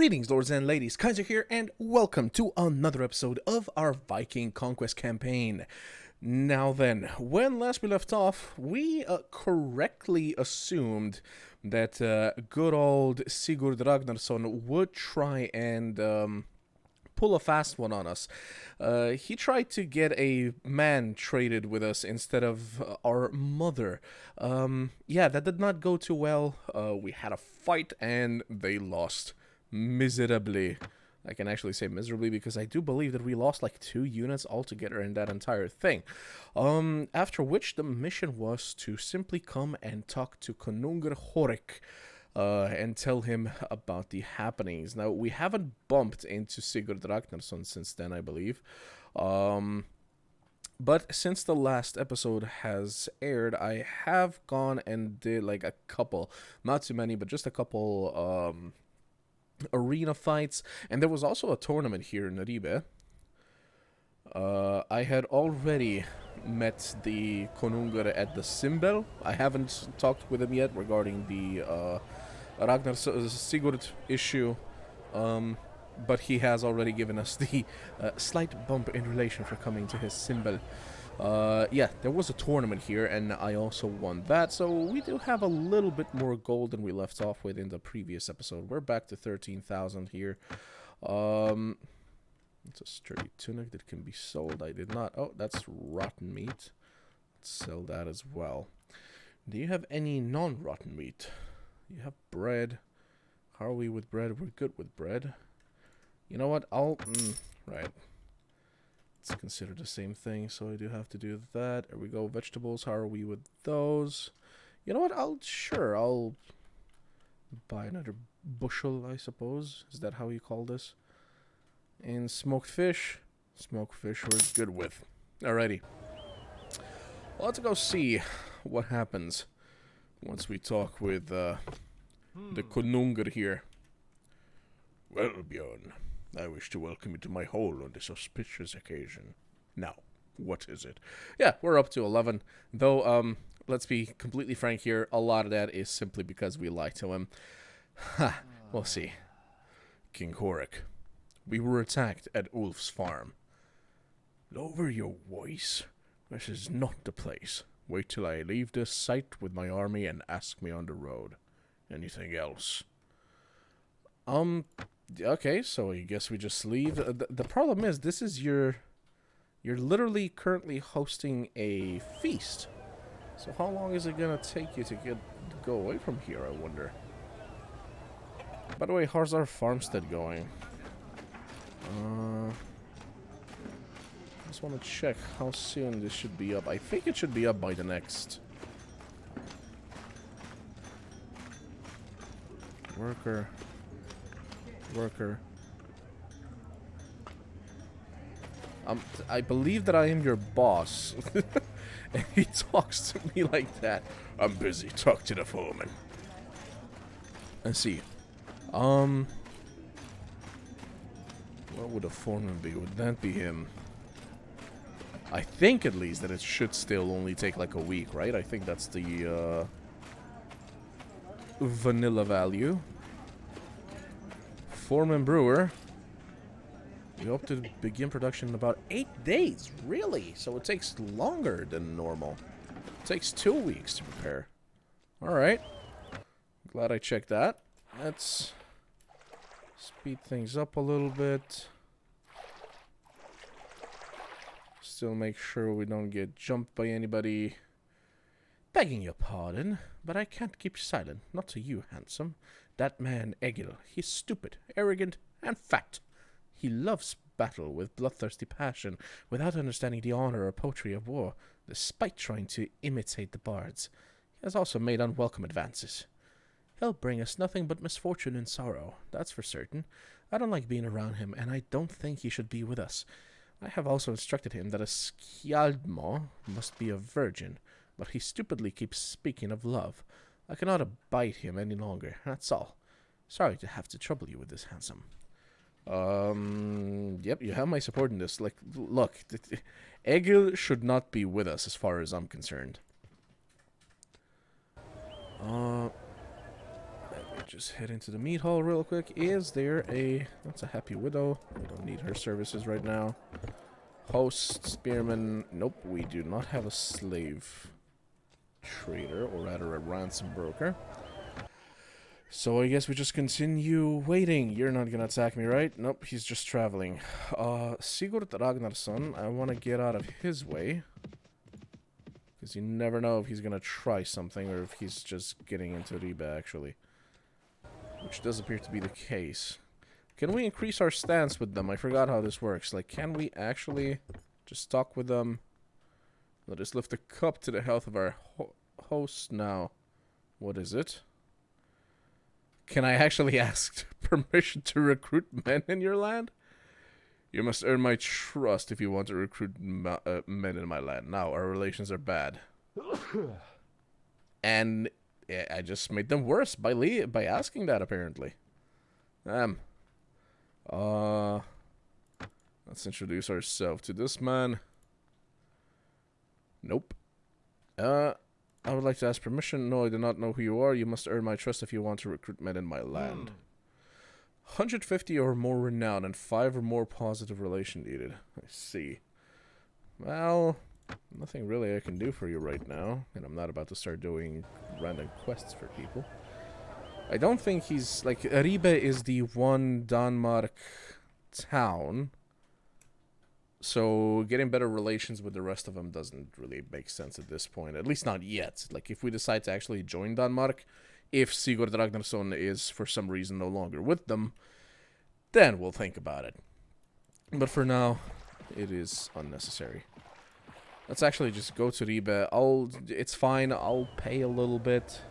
Greetings, lords and ladies, Kaiser here, and welcome to another episode of our Viking Conquest campaign. Now then, when last we left off, we correctly assumed that good old Sigurd Ragnarsson would try and pull a fast one on us. He tried to get a man traded with us instead of our mother. Yeah, that did not go too well. We had a fight and they lost miserably. I can actually say miserably because I do believe that we lost like 2 units altogether in that entire thing. After which the mission was to simply come and talk to Konungur Horik and tell him about the happenings. Now, we haven't bumped into Sigurd Ragnarsson since then, I believe. But since the last episode has aired, I have gone and did like a couple, not too many, but just a couple arena fights, and there was also a tournament here in Ribe. I had already met the Konungur at the Symbol. I haven't talked with him yet regarding the Ragnar Sigurd issue, but he has already given us the slight bump in relation for coming to his Symbol. Yeah, there was a tournament here, and I also won that, so we do have a little bit more gold than we left off with in the previous episode. We're back to 13,000 here. It's a sturdy tunic that can be sold. I did not... Oh, that's rotten meat. Let's sell that as well. Do you have any non-rotten meat? You have bread. How are we with bread? We're good with bread. You know what? Right. It's considered the same thing, so I do have to do that. There we go. Vegetables, how are we with those? You know what? I'll buy another bushel, I suppose. Is that how you call this? And smoked fish. Smoked fish we're good with. Alrighty. Well, let's go see what happens once we talk with the Konungur here. Well, Björn, I wish to welcome you to my hole on this auspicious occasion. Now, what is it? Yeah, we're up to 11. Though, let's be completely frank here, a lot of that is simply because we lied to him. Ha, we'll see. King Horik, we were attacked at Ulf's farm. Lower your voice. This is not the place. Wait till I leave this site with my army and ask me on the road. Anything else? Okay, so I guess we just leave. The problem is, this is you're literally currently hosting a feast. So how long is it gonna take you to go away from here, I wonder? By the way, how's our farmstead going? Just want to check how soon this should be up. I think it should be up by the next worker. I believe that I am your boss. And he talks to me like that. I'm busy. Talk to the foreman. Let's see. What would a foreman be? Would that be him? I think at least that it should still only take like a week, right? I think that's the vanilla value. Foreman brewer. We hope to begin production in about 8 days. Really? So it takes longer than normal. It takes 2 weeks to prepare. Alright. Glad I checked that. Let's speed things up a little bit. Still make sure we don't get jumped by anybody. Begging your pardon, but I can't keep silent. Not to you, handsome. That man, Egil, he's stupid, arrogant, and fat. He loves battle with bloodthirsty passion, without understanding the honor or poetry of war, despite trying to imitate the bards. He has also made unwelcome advances. He'll bring us nothing but misfortune and sorrow, that's for certain. I don't like being around him, and I don't think he should be with us. I have also instructed him that a Skjaldmo must be a virgin, but he stupidly keeps speaking of love. I cannot abide him any longer, that's all. Sorry to have to trouble you with this, handsome. Yep, you have my support in this. Like, look, Egil should not be with us as far as I'm concerned. Just head into the meat hall real quick. Is there a... That's a happy widow. We don't need her services right now. Host, spearman. Nope, we do not have a slave trader, or rather a ransom broker. So I guess we just continue waiting. You're not gonna attack me, right? Nope, he's just traveling. Sigurd Ragnarsson, I want to get out of his way. Because you never know if he's gonna try something, or if he's just getting into Ribe, actually. Which does appear to be the case. Can we increase our stance with them? I forgot how this works. Like, can we actually just talk with them? Let us lift a cup to the health of our host now. What is it? Can I actually ask permission to recruit men in your land? You must earn my trust if you want to recruit men in my land. Now, our relations are bad. And yeah, I just made them worse by asking that, apparently. Let's introduce ourselves to this man. Nope. I would like to ask permission. No, I do not know who you are. You must earn my trust if you want to recruit men in my land. 150 or more renown and 5 or more positive relation needed. I see. Well, nothing really I can do for you right now. And I'm not about to start doing random quests for people. I don't think he's... Like, Ribe is the one Danmark town. So getting better relations with the rest of them doesn't really make sense at this point. At least not yet. Like, if we decide to actually join Denmark, if Sigurd Ragnarsson is for some reason no longer with them, then we'll think about it. But for now, it is unnecessary. Let's actually just go to Ribe. It's fine. I'll pay a little bit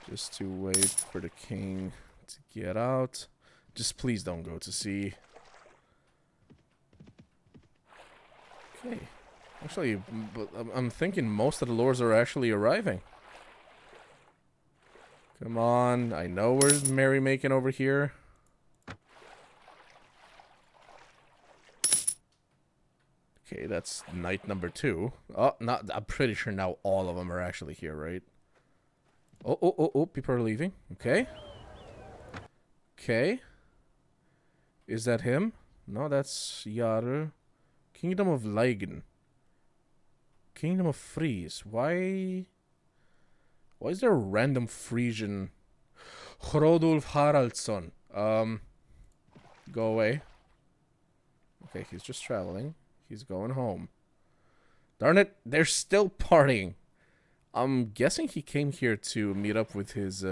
just to wait for the king to get out. Just please don't go to sea. Okay. Actually, I'm thinking most of the lords are actually arriving. Come on. I know we're merrymaking over here. Okay, that's night number 2. Oh, I'm pretty sure now all of them are actually here, right? Oh, people are leaving. Okay. Okay. Is that him? No, that's Jarl. Kingdom of Leigen. Kingdom of Fries. Why is there a random Frisian? Hrodulf Haraldsson. Go away. Okay, he's just traveling. He's going home. Darn it, they're still partying. I'm guessing he came here to meet up with his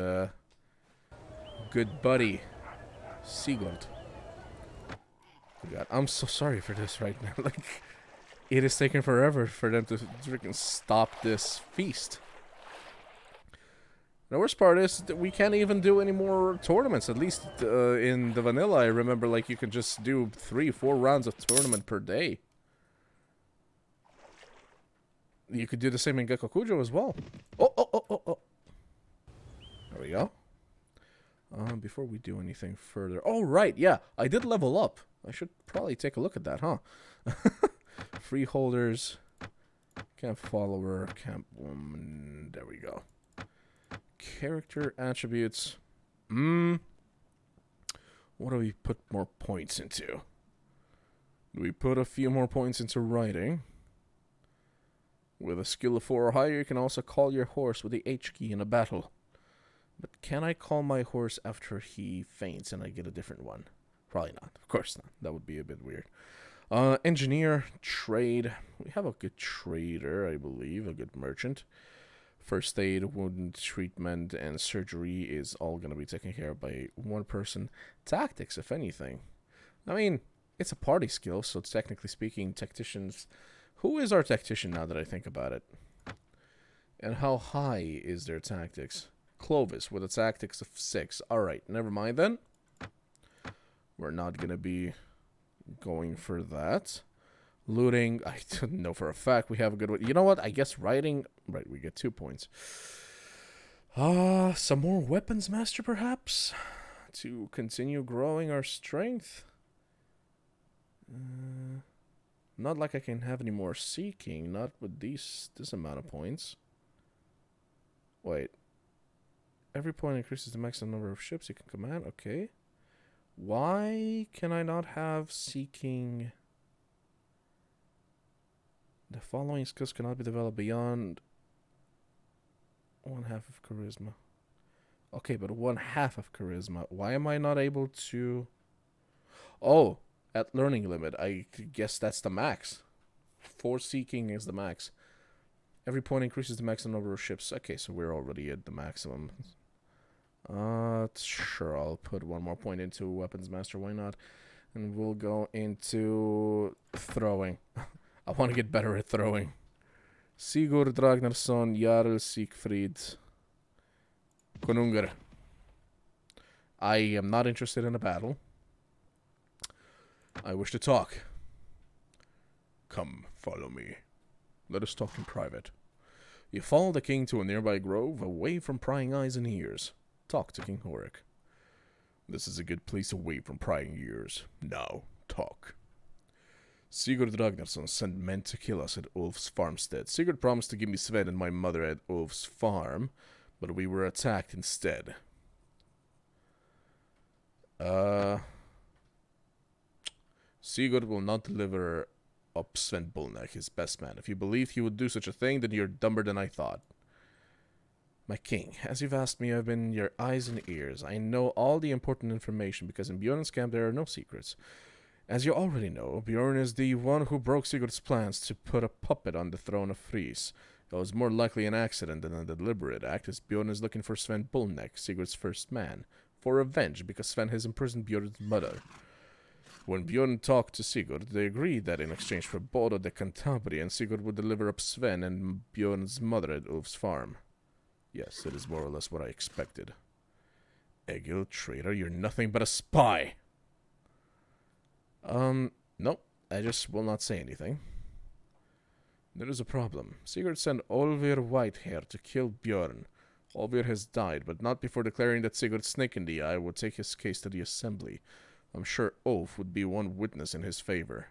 good buddy, Sigurd. God, I'm so sorry for this right now. Like, it is taking forever for them to freaking stop this feast. The worst part is that we can't even do any more tournaments. At least in the vanilla, I remember like you can just do 3-4 rounds of tournament per day. You could do the same in Gekkokujo as well. Oh. There we go. Before we do anything further. Oh, right, yeah. I did level up. I should probably take a look at that, huh? Freeholders. Camp follower. Camp woman. There we go. Character attributes. What do we put more points into? Do we put a few more points into writing? With a skill of 4 or higher, you can also call your horse with the H key in a battle. But can I call my horse after he faints and I get a different one? Probably not. Of course not. That would be a bit weird. Engineer, trade. We have a good trader, I believe. A good merchant. First aid, wound treatment, and surgery is all going to be taken care of by one person. Tactics, if anything. I mean, it's a party skill, so technically speaking, tacticians... Who is our tactician now that I think about it? And how high is their tactics? Clovis with a tactics of 6. Alright, never mind then. We're not going to be going for that. Looting, I don't know for a fact we have a good one. You know what? I guess writing... Right, we get 2 points. Some more weapons master perhaps? To continue growing our strength? Not like I can have any more seeking. Not with this amount of points. Wait. Every point increases the maximum number of ships you can command. Okay. Why can I not have seeking? The following skills cannot be developed beyond 1/2 of charisma. Okay, but 1/2 of charisma. Why am I not able to... Oh, at learning limit. I guess that's the max. 4 seeking is the max. Every point increases the maximum number of ships. Okay, so we're already at the maximum. Sure, I'll put 1 more point into Weapons Master. Why not? And we'll go into throwing. I want to get better at throwing. Sigurd Ragnarsson, Jarl Siegfried, Konungur. I am not interested in a battle. I wish to talk. Come, follow me. Let us talk in private. You follow the king to a nearby grove, away from prying eyes and ears. Talk to King Horik. This is a good place away from prying ears. Now, talk. Sigurd Ragnarsson sent men to kill us at Ulf's farmstead. Sigurd promised to give me Sven and my mother at Ulf's farm, but we were attacked instead. Sigurd will not deliver up Sven Bullneck, his best man. If you believed he would do such a thing, then you're dumber than I thought. My king, as you've asked me, I've been your eyes and ears. I know all the important information, because in Björn's camp there are no secrets. As you already know, Björn is the one who broke Sigurd's plans to put a puppet on the throne of Fries. It was more likely an accident than a deliberate act, as Björn is looking for Sven Bullneck, Sigurd's first man, for revenge, because Sven has imprisoned Björn's mother. When Björn talked to Sigurd, they agreed that in exchange for Bodo the Cantabria, Sigurd would deliver up Sven and Björn's mother at Ulf's farm. Yes, it is more or less what I expected. Egil, traitor, you're nothing but a spy! Nope, I just will not say anything. There is a problem. Sigurd sent Olvir Whitehair to kill Björn. Olvir has died, but not before declaring that Sigurd Snake in the Eye would take his case to the assembly. I'm sure Ulf would be one witness in his favor.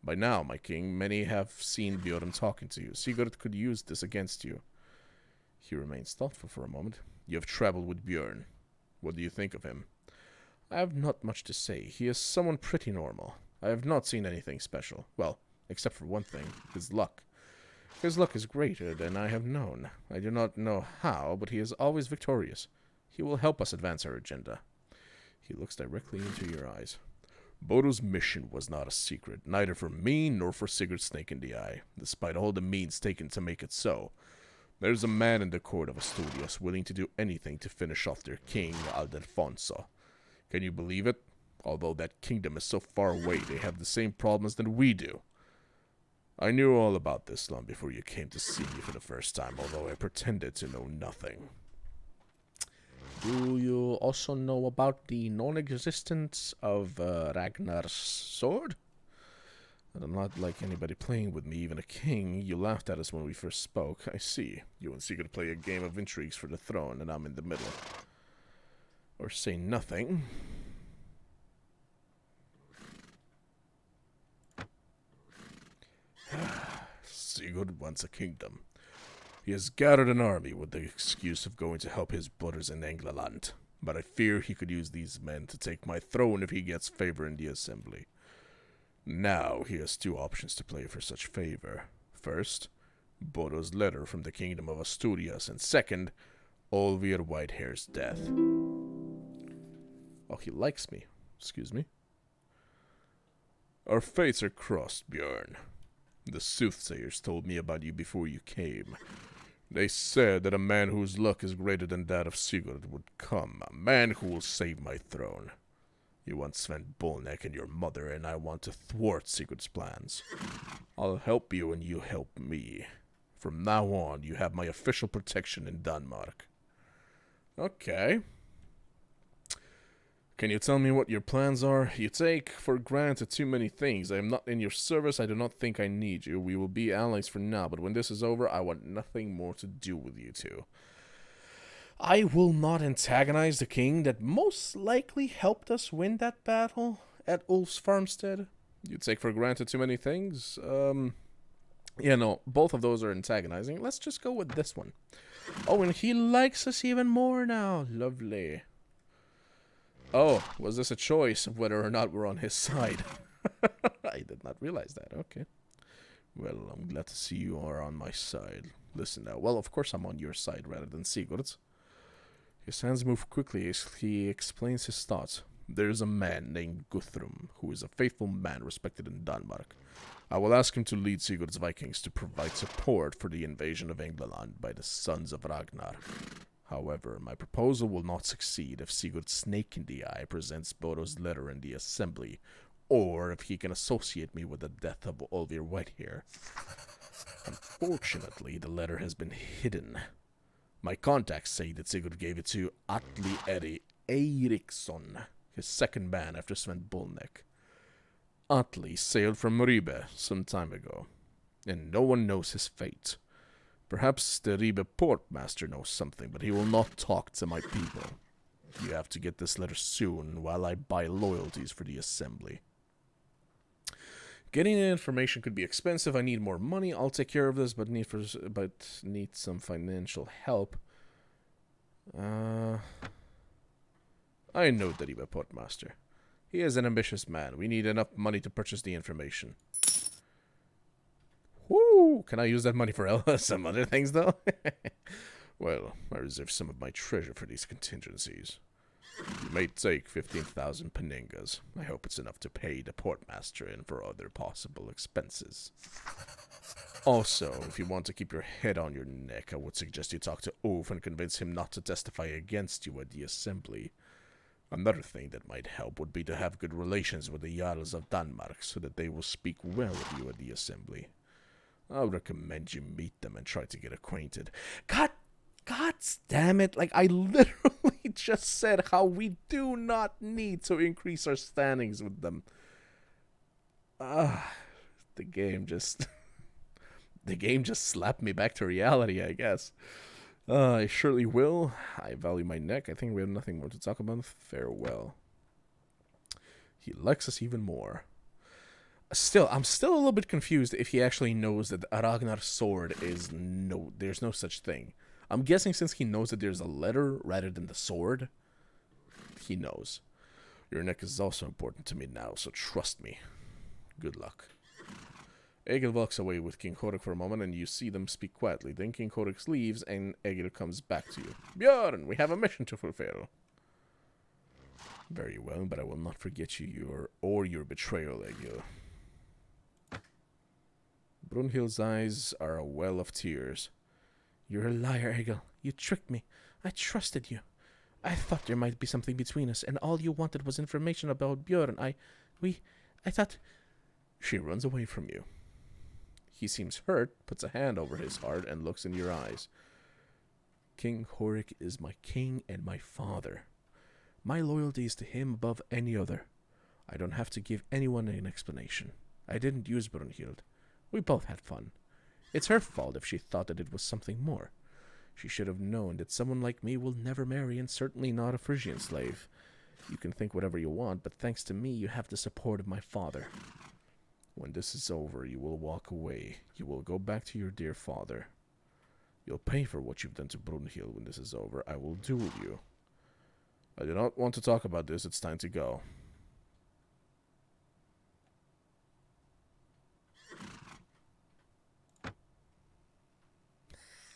By now, my king, many have seen Björn talking to you. Sigurd could use this against you. He remains thoughtful for a moment. You have traveled with Björn. What do you think of him? I have not much to say. He is someone pretty normal. I have not seen anything special. Well, except for one thing, his luck. His luck is greater than I have known. I do not know how, but he is always victorious. He will help us advance our agenda. He looks directly into your eyes. Bodo's mission was not a secret, neither for me nor for Sigurd Snake in the Eye, despite all the means taken to make it so. There's a man in the court of Asturias willing to do anything to finish off their king, Alderfonso. Can you believe it? Although that kingdom is so far away, they have the same problems that we do. I knew all about this long before you came to see me for the first time, although I pretended to know nothing. Do you also know about the non-existence of Ragnar's sword? I do not like anybody playing with me, even a king. You laughed at us when we first spoke. I see. You and Sigurd play a game of intrigues for the throne, and I'm in the middle. Or say nothing. Sigurd wants a kingdom. He has gathered an army with the excuse of going to help his brothers in England, but I fear he could use these men to take my throne if he gets favor in the assembly. Now he has 2 options to play for such favor. First, Bodo's letter from the kingdom of Asturias, and second, Olvir Whitehair's death. Oh, he likes me. Excuse me. Our fates are crossed, Björn. The soothsayers told me about you before you came. They said that a man whose luck is greater than that of Sigurd would come, a man who will save my throne. You want Sven Bullneck and your mother, and I want to thwart Sigurd's plans. I'll help you and you help me. From now on, you have my official protection in Denmark. Okay. Can you tell me what your plans are? You take for granted too many things. I am not in your service. I do not think I need you. We will be allies for now, but when this is over, I want nothing more to do with you two. I will not antagonize the king that most likely helped us win that battle at Ulf's farmstead. You take for granted too many things. Yeah, no, both of those are antagonizing. Let's just go with this one. Oh, and he likes us even more now. Lovely. Oh, was this a choice of whether or not we're on his side? I did not realize that. Okay. Well, I'm glad to see you are on my side. Listen now. Well, of course I'm on your side rather than Sigurd's. His hands move quickly as he explains his thoughts. There is a man named Guthrum, who is a faithful man respected in Denmark. I will ask him to lead Sigurd's Vikings to provide support for the invasion of England by the sons of Ragnar. However, my proposal will not succeed if Sigurd's snake in the eye presents Bodo's letter in the assembly, or if he can associate me with the death of Olvir Whitehair. Unfortunately, the letter has been hidden. My contacts say that Sigurd gave it to Atli Eriksson, his second man after Sven Bullneck. Atli sailed from Ribe some time ago, and no one knows his fate. Perhaps the Ribe portmaster knows something, but he will not talk to my people. You have to get this letter soon, while I buy loyalties for the assembly. Getting the information could be expensive. I need more money. I'll take care of this, but need some financial help. I know the Ribe portmaster. He is an ambitious man. We need enough money to purchase the information. Woo! Can I use that money for some other things, though? Well, I reserve some of my treasure for these contingencies. You may take 15,000 peningas. I hope it's enough to pay the portmaster and for other possible expenses. Also, if you want to keep your head on your neck, I would suggest you talk to Ulf and convince him not to testify against you at the assembly. Another thing that might help would be to have good relations with the Jarls of Denmark so that they will speak well of you at the assembly. I would recommend you meet them and try to get acquainted. God damn it, like I literally just said how we do not need to increase our standings with them. The game just slapped me back to reality, I guess. I surely will. I value my neck. I think we have nothing more to talk about. Farewell. He likes us even more. I'm still a little bit confused if he actually knows that Ragnar's sword is there's no such thing. I'm guessing since he knows that there's a letter rather than the sword, he knows. Your neck is also important to me now, so trust me. Good luck. Egil walks away with King Horik for a moment, and you see them speak quietly. Then King Horik leaves, and Egil comes back to you. Björn, we have a mission to fulfill. Very well, but I will not forget you or your betrayal, Egil. Brunhild's eyes are a well of tears. You're a liar, Egil. You tricked me. I trusted you. I thought there might be something between us, and all you wanted was information about Björn. I thought... She runs away from you. He seems hurt, puts a hand over his heart, and looks in your eyes. King Horik is my king and my father. My loyalty is to him above any other. I don't have to give anyone an explanation. I didn't use Brunhild. We both had fun. It's her fault if she thought that it was something more. She should have known that someone like me will never marry, and certainly not a Frisian slave. You can think whatever you want, but thanks to me, you have the support of my father. When this is over, you will walk away. You will go back to your dear father. You'll pay for what you've done to Brunhild when this is over. I will duel you. I do not want to talk about this. It's time to go.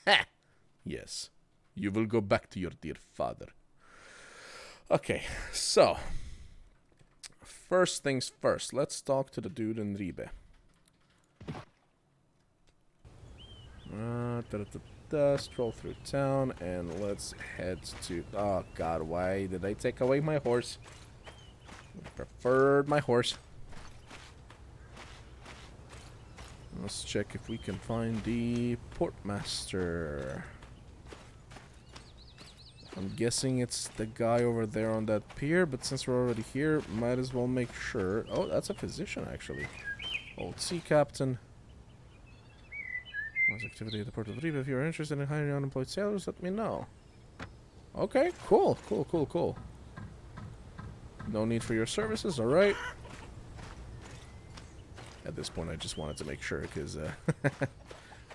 Ha! Yes. You will go back to your dear father. Okay, so... First things first, let's talk to the dude in Ribe. Stroll through town, and let's head to... Oh god, why did I take away my horse? I preferred my horse. Let's check if we can find the portmaster. I'm guessing it's the guy over there on that pier, but since we're already here, might as well make sure. Oh, that's a physician, actually. Old sea captain. What's activity at the port of Ribe? If you're interested in hiring unemployed sailors, let me know. Okay, cool. No need for your services, alright. At this point, I just wanted to make sure, because,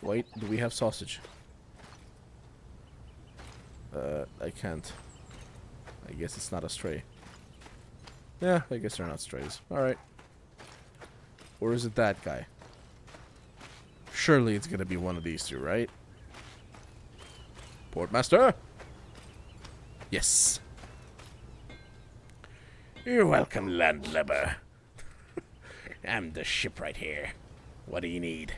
wait, do we have sausage? I can't. I guess it's not a stray. Yeah, I guess they're not strays. Alright. Or is it that guy? Surely it's gonna be one of these two, right? Portmaster? Yes. You're welcome, landlubber. I'm the ship right here. What do you need?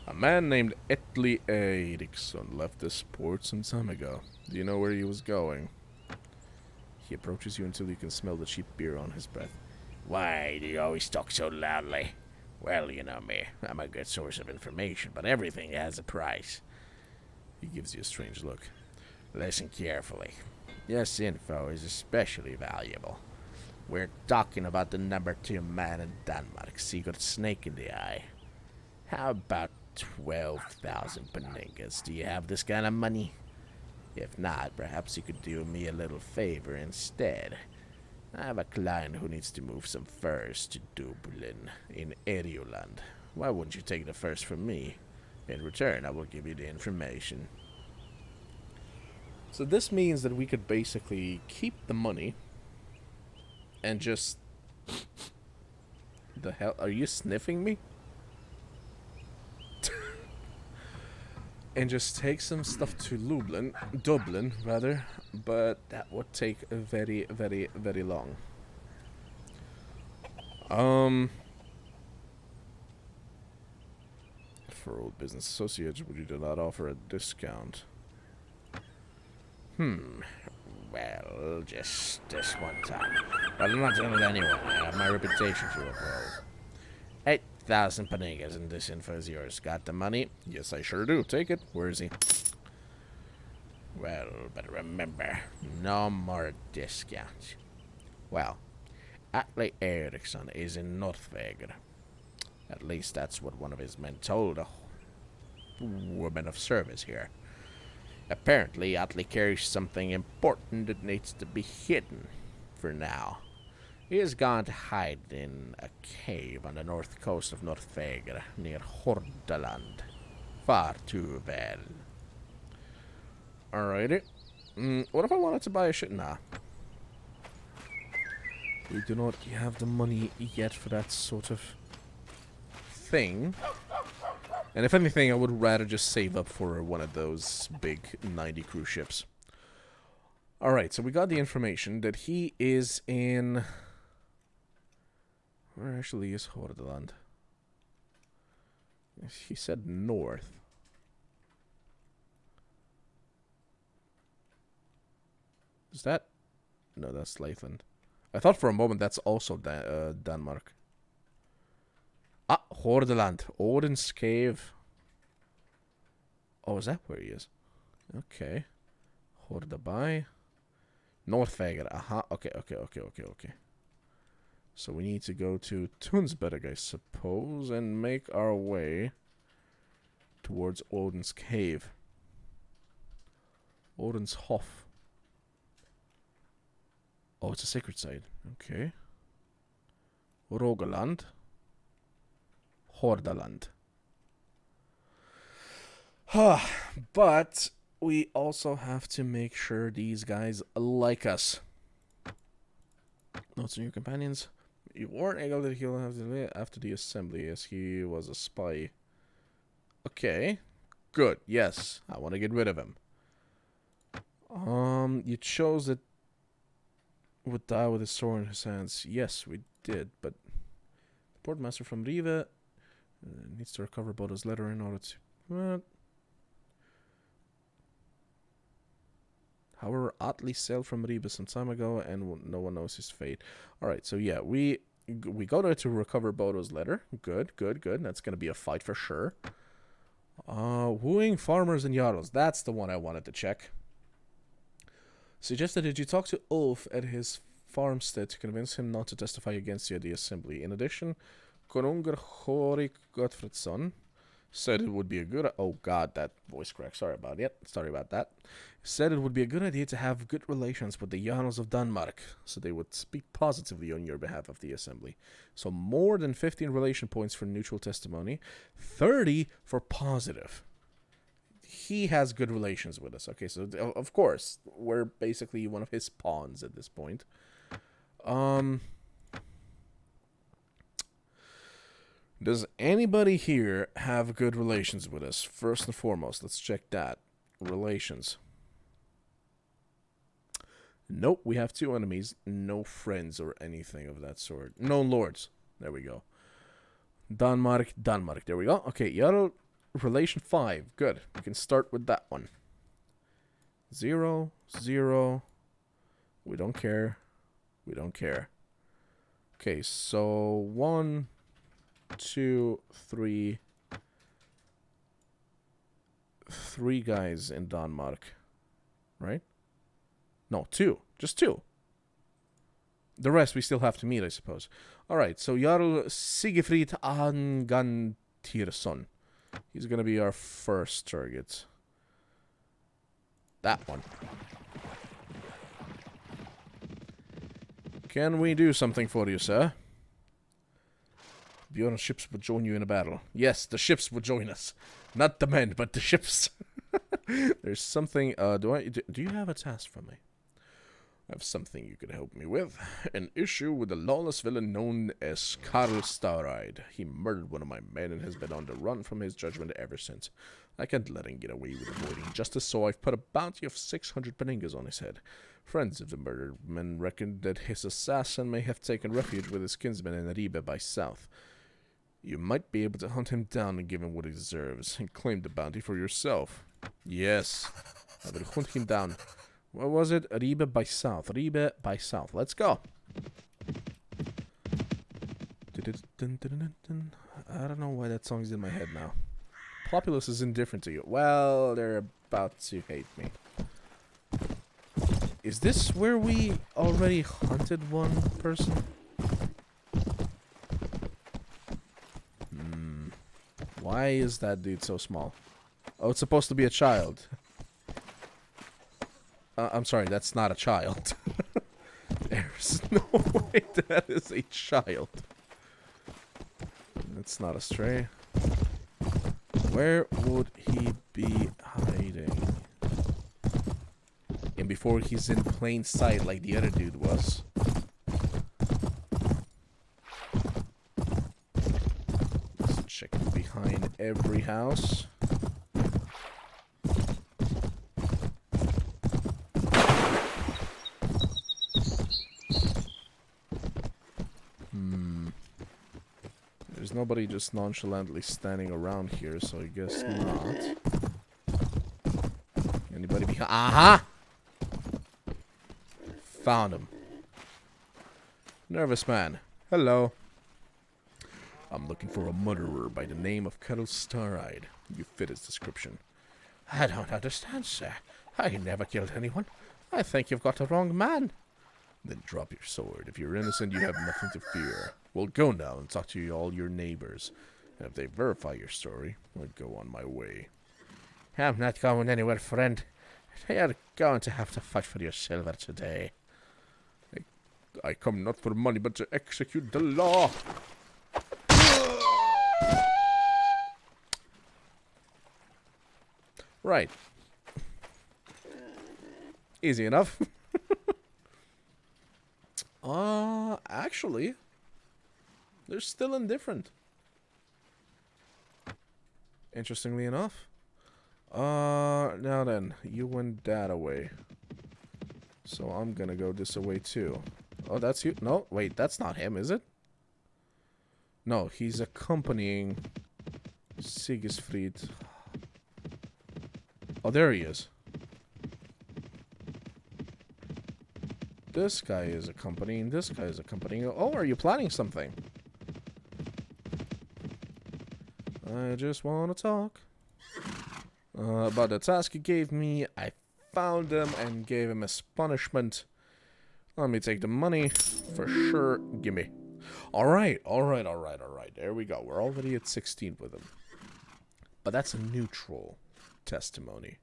A man named Etli Eriksson left this port some time ago. Do you know where he was going? He approaches you until you can smell the cheap beer on his breath. Why do you always talk so loudly? Well, you know me. I'm a good source of information, but everything has a price. He gives you a strange look. Listen carefully. This info is especially valuable. We're talking about the number 2 man in Denmark, secret snake in the eye. How about 12,000 paningas? Do you have this kind of money? If not, perhaps you could do me a little favor instead. I have a client who needs to move some furs to Dublin in Erioland. Why wouldn't you take the furs from me? In return, I will give you the information. So this means that we could basically keep the money and just... The hell? Are you sniffing me? And just take some stuff to Dublin, rather, but that would take very, very, very long. For old business associates, would you do not offer a discount? Well, just this one time. But I'm not telling anyone. I have my reputation to uphold. 8,000 paningas, and this info is yours. Got the money? Yes, I sure do. Take it. Where is he? Well, but remember, no more discounts. Well, Atle Eriksson is in Northveger. At least that's what one of his men told a woman of service here. Apparently, Atle carries something important that needs to be hidden for now. He has gone to hide in a cave on the north coast of Northveger, near Hordaland. Far too well. Alrighty. What if I wanted to buy a shit? Nah. We do not have the money yet for that sort of thing. And if anything, I would rather just save up for one of those big 90 cruise ships. Alright, so we got the information that he is in... Where actually is Hordaland? He said north. Is that... No, that's Lathland. I thought for a moment that's also Denmark. Ah, Hordaland. Odin's Cave. Oh, is that where he is? Okay. Hordaby. Northveger. Aha. Okay. So we need to go to Tunsberg, I suppose, and make our way towards Odin's Cave. Odin's Hoff. Oh, it's a sacred site. Okay. Rogaland. Hordaland. But we also have to make sure these guys like us. Notes on your companions. You weren't able to kill him after the assembly, as he was a spy. Okay. Good. Yes. I want to get rid of him. You chose that would die with his sword in his hands. Yes, we did, but the portmaster from Riva needs to recover Bodo's letter in order to... However, Atle sailed from Riva some time ago, and no one knows his fate. Alright, so yeah, we go there to recover Bodo's letter. Good. That's going to be a fight for sure. Wooing farmers and jarls. That's the one I wanted to check. Suggested that you talk to Ulf at his farmstead to convince him not to testify against you at the assembly. In addition, Konungur Horik Gottfridsson Said it would be a good... Oh, God, that voice crack. Sorry about it. Sorry about that. Said it would be a good idea to have good relations with the Jarls of Denmark, so they would speak positively on your behalf of the assembly. So more than 15 relation points for neutral testimony, 30 for positive. He has good relations with us. Okay, so of course, we're basically one of his pawns at this point. Does anybody here have good relations with us? First and foremost, let's check that. Relations. Nope, we have 2 enemies. No friends or anything of that sort. No lords. There we go. Denmark. There we go. Okay, Jarl, relation 5. Good. We can start with that one. 0, 0. We don't care. We don't care. Okay, so 1... 2, 3 guys in Denmark, right? No, 2, just 2. The rest we still have to meet, I suppose. All right, so Jarl Sigefrid Angantyrsson. He's gonna be our first target. That one. Can we do something for you, sir? Björn's ships would join you in a battle. Yes, the ships would join us. Not the men, but the ships. There's something... Do you have a task for me? I have something you could help me with. An issue with a lawless villain known as Karl Starride. He murdered one of my men and has been on the run from his judgment ever since. I can't let him get away with avoiding justice, so I've put a bounty of 600 peningas on his head. Friends of the murdered men reckon that his assassin may have taken refuge with his kinsman in Ribe by south. You might be able to hunt him down and give him what he deserves, and claim the bounty for yourself. Yes, I will hunt him down. What was it? Ribe by south. Ribe by south. Let's go. I don't know why that song's in my head now. Populace is indifferent to you. Well, they're about to hate me. Is this where we already hunted one person? Why is that dude so small? Oh, it's supposed to be a child. I'm sorry, that's not a child. There's no way that is a child. That's not a stray. Where would he be hiding? And before he's in plain sight like the other dude was. Let's check behind every house. There's nobody just nonchalantly standing around here, so I guess not. Anybody behind? Aha! Found him. Nervous man. Hello. I'm looking for a murderer by the name of Karl Starride. You fit his description. I don't understand, sir. I never killed anyone. I think you've got the wrong man. Then drop your sword. If you're innocent, you have nothing to fear. We'll go now and talk to all your neighbors. And if they verify your story, I'll go on my way. I'm not going anywhere, friend. You're going to have to fight for your silver today. I come not for money, but to execute the law. Right. Easy enough. Actually, they're still indifferent. Interestingly enough. Now then, you went that away. So I'm gonna go this away too. Oh, that's you? No, wait, that's not him, is it? No, he's accompanying Sigisfried. Oh, there he is. This guy is accompanying, this guy is accompanying. Oh, are you planning something? I just want to talk. About the task he gave me, I found him and gave him as punishment. Let me take the money. For sure, gimme. Alright. There we go. We're already at 16 with him. But that's a neutral testimony.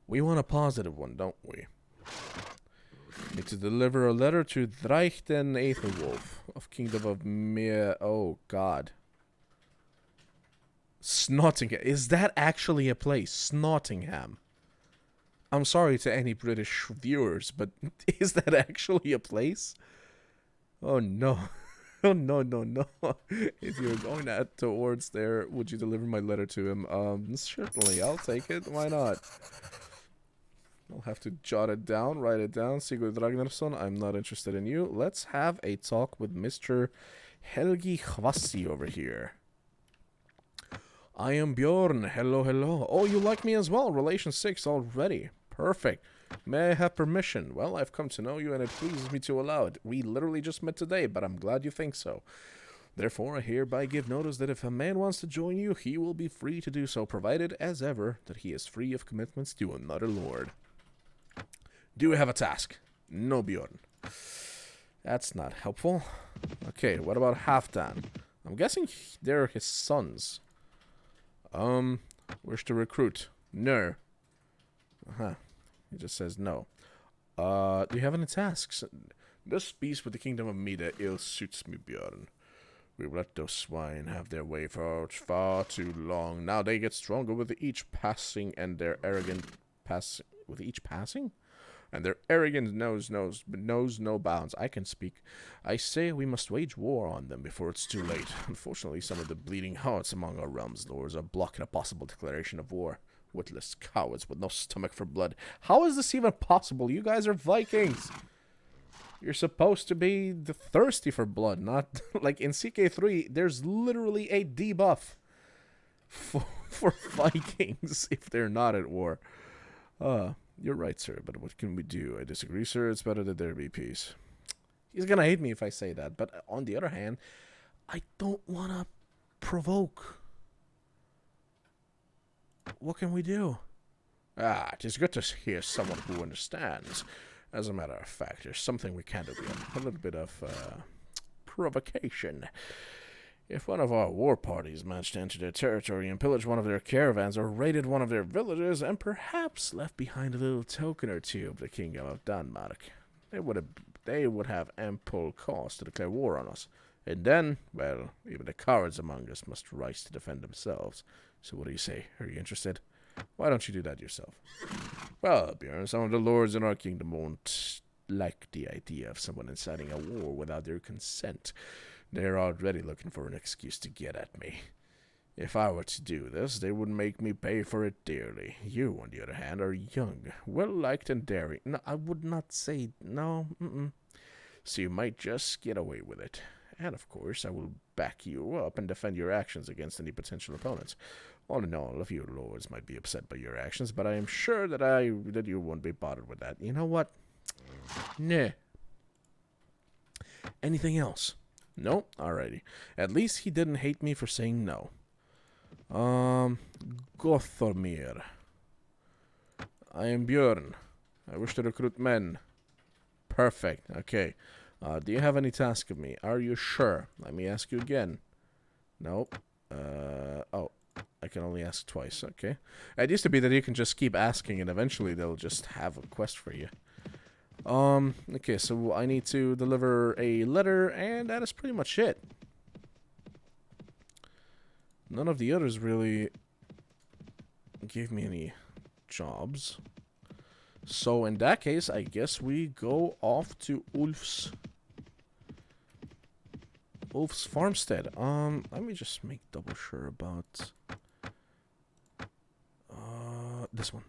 We want a positive one, don't we? Need to deliver a letter to Dreichten Aethelwolf of Kingdom of Mere. Oh, God. Snottingham. Is that actually a place? Snottingham. I'm sorry to any British viewers, but is that actually a place? Oh, no. Oh, no, no, no. If you're going towards there, would you deliver my letter to him? Certainly. I'll take it. Why not? I'll have to jot it down, write it down. Sigurd Ragnarsson, I'm not interested in you. Let's have a talk with Mr. Helgi Hvassi over here. I am Björn. Hello, hello. Oh, you like me as well. Relation 6 already. Perfect. May I have permission? Well, I've come to know you and it pleases me to allow it. We literally just met today, but I'm glad you think so. Therefore, I hereby give notice that if a man wants to join you, he will be free to do so, provided, as ever, that he is free of commitments to another lord. Do you have a task? No, Björn. That's not helpful. Okay, what about Halfdan? I'm guessing they're his sons. Wish to recruit? No. He just says no. Do you have any tasks? This peace with the kingdom of Mida ill suits me, Björn. We let those swine have their way for far too long. Now they get stronger with each passing, and their arrogant with each passing? And their arrogance knows no bounds. I can speak. I say we must wage war on them before it's too late. Unfortunately, some of the bleeding hearts among our realm's lords are blocking a possible declaration of war. Witless cowards with no stomach for blood. How is this even possible? You guys are Vikings. You're supposed to be thirsty for blood, not like in CK3. There's literally a debuff for Vikings if they're not at war. You're right, sir, but what can we do? I disagree, sir. It's better that there be peace. He's gonna hate me if I say that, but on the other hand, I don't want to provoke. What can we do? It is good to hear someone who understands. As a matter of fact, there's something we can do. A little bit of provocation. If one of our war parties managed to enter their territory and pillage one of their caravans or raided one of their villages and perhaps left behind a little token or two of the Kingdom of Denmark, they would have ample cause to declare war on us. And then, well, even the cowards among us must rise to defend themselves. So what do you say? Are you interested? Why don't you do that yourself? Well, Björn, some of the lords in our kingdom won't like the idea of someone inciting a war without their consent. They're already looking for an excuse to get at me. If I were to do this, they would make me pay for it dearly. You, on the other hand, are young, well-liked and daring. No, I would not say no. So you might just get away with it. And, of course, I will back you up and defend your actions against any potential opponents. All in all, a few lords might be upset by your actions, but I am sure that you won't be bothered with that. You know what? Nah. Anything else? No? Alrighty. At least he didn't hate me for saying no. Gothormir. I am Björn. I wish to recruit men. Perfect. Okay. Do you have any task of me? Are you sure? Let me ask you again. Nope. Oh. I can only ask twice. Okay. It used to be that you can just keep asking and eventually they'll just have a quest for you. Okay, so I need to deliver a letter, and that is pretty much it. None of the others really gave me any jobs. So in that case, I guess we go off to Ulf's farmstead. Let me just make double sure about this one.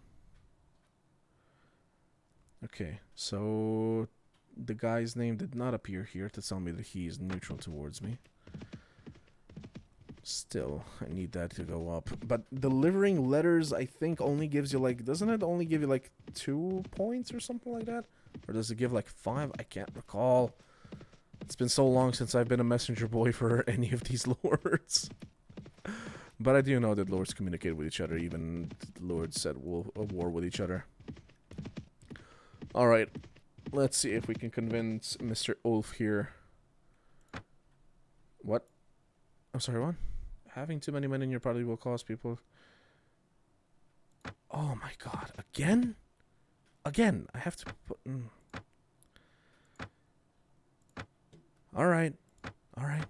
Okay, so the guy's name did not appear here to tell me that he is neutral towards me. Still, I need that to go up. But delivering letters, I think, only gives you, like... Doesn't it only give you, like, 2 points or something like that? Or does it give, like, 5? I can't recall. It's been so long since I've been a messenger boy for any of these lords. But I do know that lords communicate with each other. Even lords at war with each other. Alright, let's see if we can convince Mr. Ulf here. What? I'm sorry, what? Having too many men in your party will cause people Oh my god, again? Again, I have to put... Alright, alright.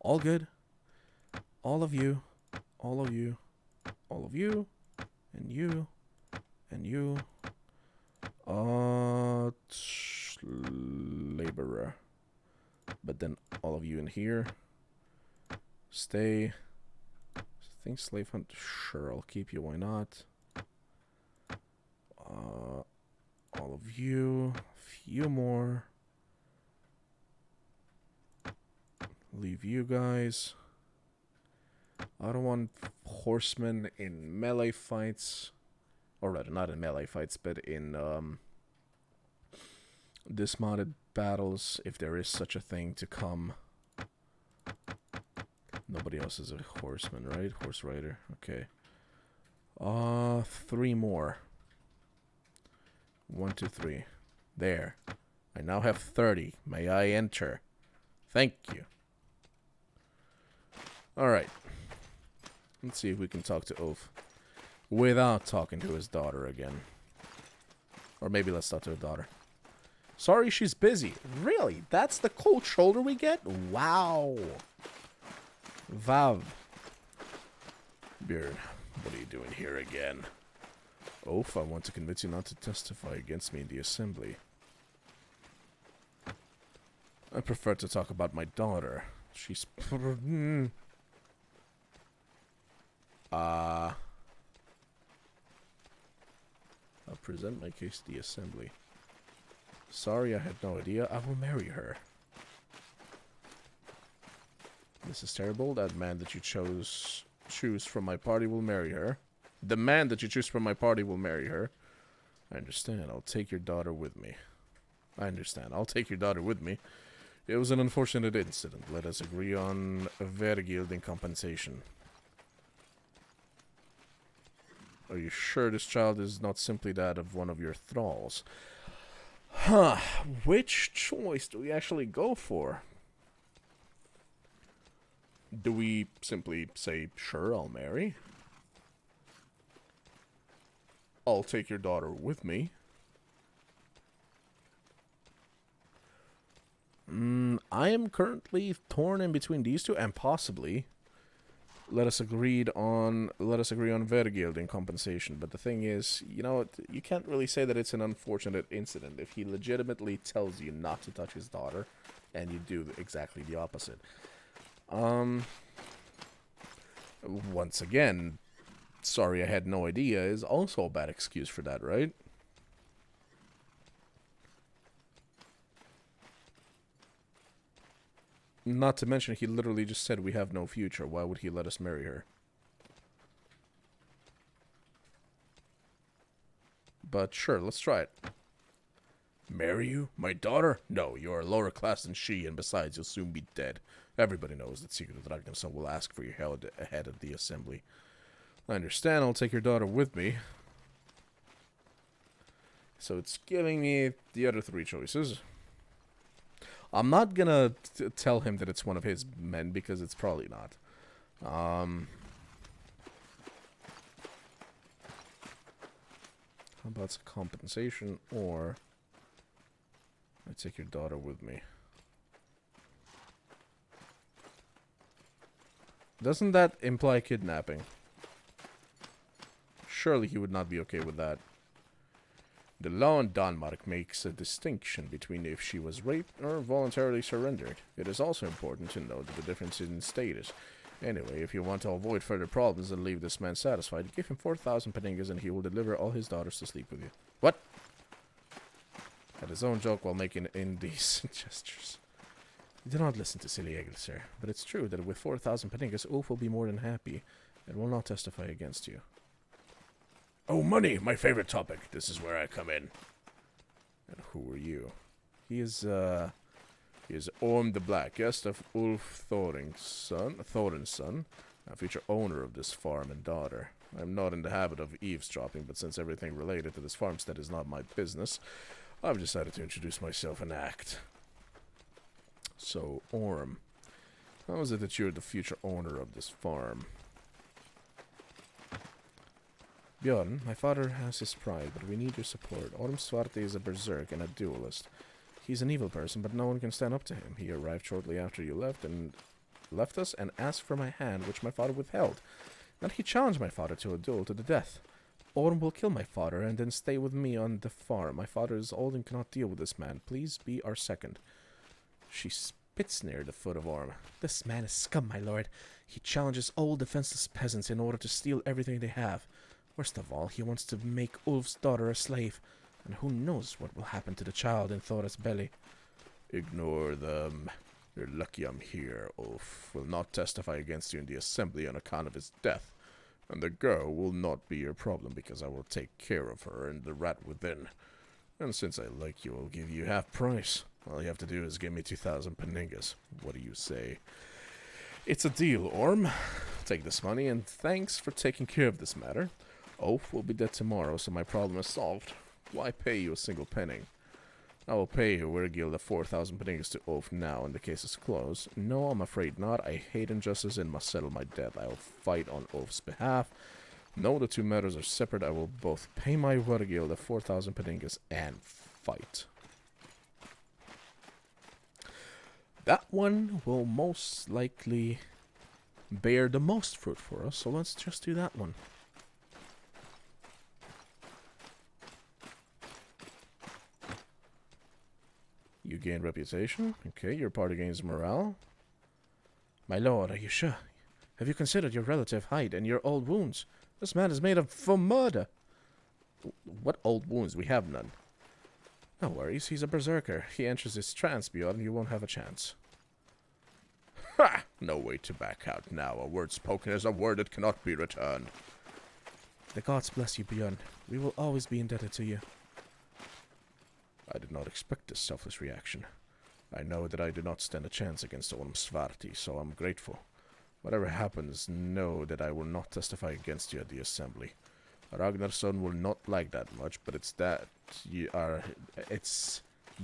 All good. All of you, all of you, all of you, and you, and you. Laborer. But then all of you in here. Stay. Think slave hunt. Sure, I'll keep you. Why not? All of you. A few more. Leave you guys. I don't want horsemen in melee fights. Or rather, not in melee fights, but in dismounted battles, if there is such a thing to come. Nobody else is a horseman, right? Horse rider. Okay. 3 more. 1, 2, 3. There. I now have 30. May I enter? Thank you. Alright. Let's see if we can talk to Oaf without talking to his daughter again. Or maybe let's talk to her daughter. Sorry, she's busy. Really? That's the cold shoulder we get? Wow. Vav. Björn, what are you doing here again? Oaf, I want to convince you not to testify against me in the assembly. I prefer to talk about my daughter. She's... I'll present my case to the assembly. Sorry, I had no idea. I will marry her. This is terrible. That man that you choose from my party will marry her. The man that you choose from my party will marry her. I understand. I'll take your daughter with me. I understand. I'll take your daughter with me. It was an unfortunate incident. Let us agree on a Vergild in compensation. Are you sure this child is not simply that of one of your thralls? Huh. Which choice do we actually go for? Do we simply say, sure, I'll marry? I'll take your daughter with me. I am currently torn in between these two, and possibly let us agree on Vergild in compensation. But the thing is, you know, you can't really say that it's an unfortunate incident if he legitimately tells you not to touch his daughter, and you do exactly the opposite. Once again, sorry I had no idea is also a bad excuse for that, right? Not to mention, he literally just said we have no future. Why would he let us marry her? But sure, let's try it. Marry you? My daughter? No, you are lower class than she, and besides, you'll soon be dead. Everybody knows that Sigurd Ragnarsson will ask for your head at the assembly. I understand, I'll take your daughter with me. So it's giving me the other 3 choices. I'm not gonna tell him that it's one of his men, because it's probably not. How about some compensation, or I take your daughter with me? Doesn't that imply kidnapping? Surely he would not be okay with that. The law in Denmark makes a distinction between if she was raped or voluntarily surrendered. It is also important to note the difference in status. Anyway, if you want to avoid further problems and leave this man satisfied, give him 4,000 peningas and he will deliver all his daughters to sleep with you. What? Had his own joke while making indecent gestures. Do not listen to silly Egil, sir, but it's true that with 4,000 peningas, Ulf will be more than happy and will not testify against you. Oh, money, my favorite topic. This is where I come in. And who are you? He is Orm the Black, guest of Ulf Thorin's son, a future owner of this farm and daughter. I'm not in the habit of eavesdropping, but since everything related to this farmstead is not my business, I've decided to introduce myself and act. So, Orm, how is it that you're the future owner of this farm? Björn, my father has his pride, but we need your support. Orm Svarte is a berserk and a duelist. He's an evil person, but no one can stand up to him. He arrived shortly after you left us and asked for my hand, which my father withheld. Then he challenged my father to a duel to the death. Orm will kill my father and then stay with me on the farm. My father is old and cannot deal with this man. Please be our second. She spits near the foot of Orm. This man is scum, my lord. He challenges old defenseless peasants in order to steal everything they have. Worst of all, he wants to make Ulf's daughter a slave. And who knows what will happen to the child in Thora's belly. Ignore them. You're lucky I'm here. Ulf will not testify against you in the assembly on account of his death. And the girl will not be your problem because I will take care of her and the rat within. And since I like you, I'll give you half price. All you have to do is give me 2,000 peningas. What do you say? It's a deal, Orm. Take this money and thanks for taking care of this matter. Ulf will be dead tomorrow, so my problem is solved. Why pay you a single penny? I will pay you Wergild the 4,000 peningas to Ulf now, and the case is closed. No, I'm afraid not. I hate injustice and must settle my debt. I will fight on Ulf's behalf. No, the two matters are separate. I will both pay my Wergild the 4,000 peningas and fight. That one will most likely bear the most fruit for us, so let's just do that one. You gain reputation. Okay, your party gains morale. My lord, are you sure? Have you considered your relative height and your old wounds? This man is made for murder. What old wounds? We have none. No worries, he's a berserker. He enters his trance, Björn, you won't have a chance. Ha! No way to back out now. A word spoken is a word that cannot be returned. The gods bless you, Björn. We will always be indebted to you. I did not expect this selfless reaction. I know that I do not stand a chance against Orm Svarte, so I'm grateful. Whatever happens, know that I will not testify against you at the assembly. Ragnarsson will not like that much, but it's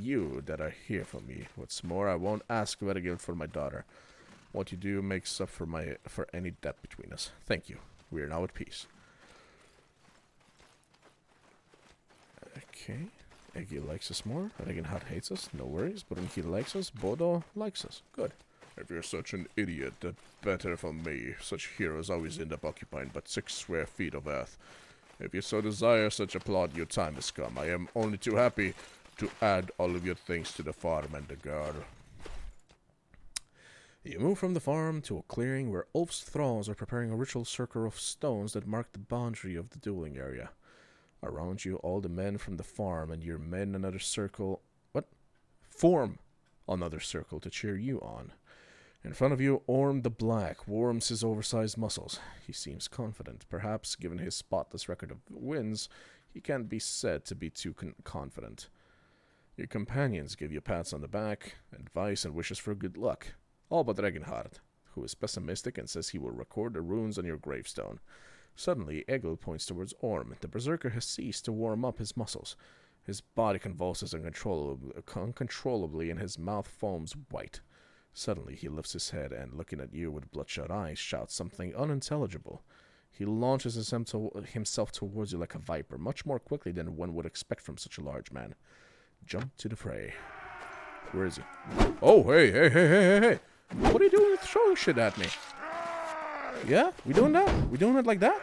you that are here for me. What's more, I won't ask Wergild for my daughter. What you do makes up for any debt between us. Thank you. We are now at peace. Okay. Eggy likes us more. Regenhard hates us. No worries. But when he likes us, Bodo likes us. Good. If you're such an idiot, the better for me. Such heroes always end up occupying but 6 square feet of earth. If you so desire such a plot, your time has come. I am only too happy to add all of your things to the farm and the girl. You move from the farm to a clearing where Ulf's thralls are preparing a ritual circle of stones that mark the boundary of the dueling area. Around you, all the men from the farm and your men another circle... What? Form another circle to cheer you on. In front of you, Orm the Black warms his oversized muscles. He seems confident. Perhaps, given his spotless record of wins, he can't be said to be too confident. Your companions give you pats on the back, advice and wishes for good luck. All but Regenhard, who is pessimistic and says he will record the runes on your gravestone. Suddenly, Egil points towards Orm. The berserker has ceased to warm up his muscles. His body convulses uncontrollably and his mouth foams white. Suddenly, he lifts his head and, looking at you with bloodshot eyes, shouts something unintelligible. He launches himself towards you like a viper, much more quickly than one would expect from such a large man. Jump to the fray. Where is he? Oh, hey. What are you doing throwing shit at me? Yeah? We doing that? We doing it like that?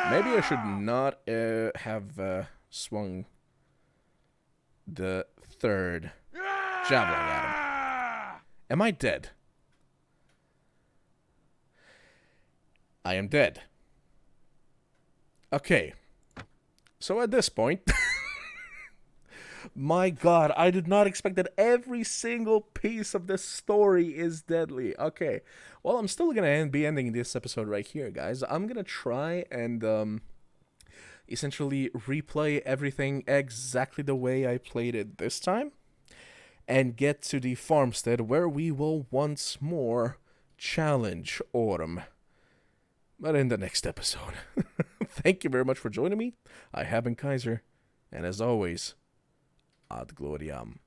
Maybe I should not have swung the third javelin at him. Am I dead? I am dead. Okay. So at this point... My god, I did not expect that every single piece of this story is deadly. Okay, well, I'm still going to be ending this episode right here, guys. I'm going to try and essentially replay everything exactly the way I played it this time. And get to the farmstead where we will once more challenge Orm. But in the next episode. Thank you very much for joining me. I have been Kaiser. And as always, ad gloriam.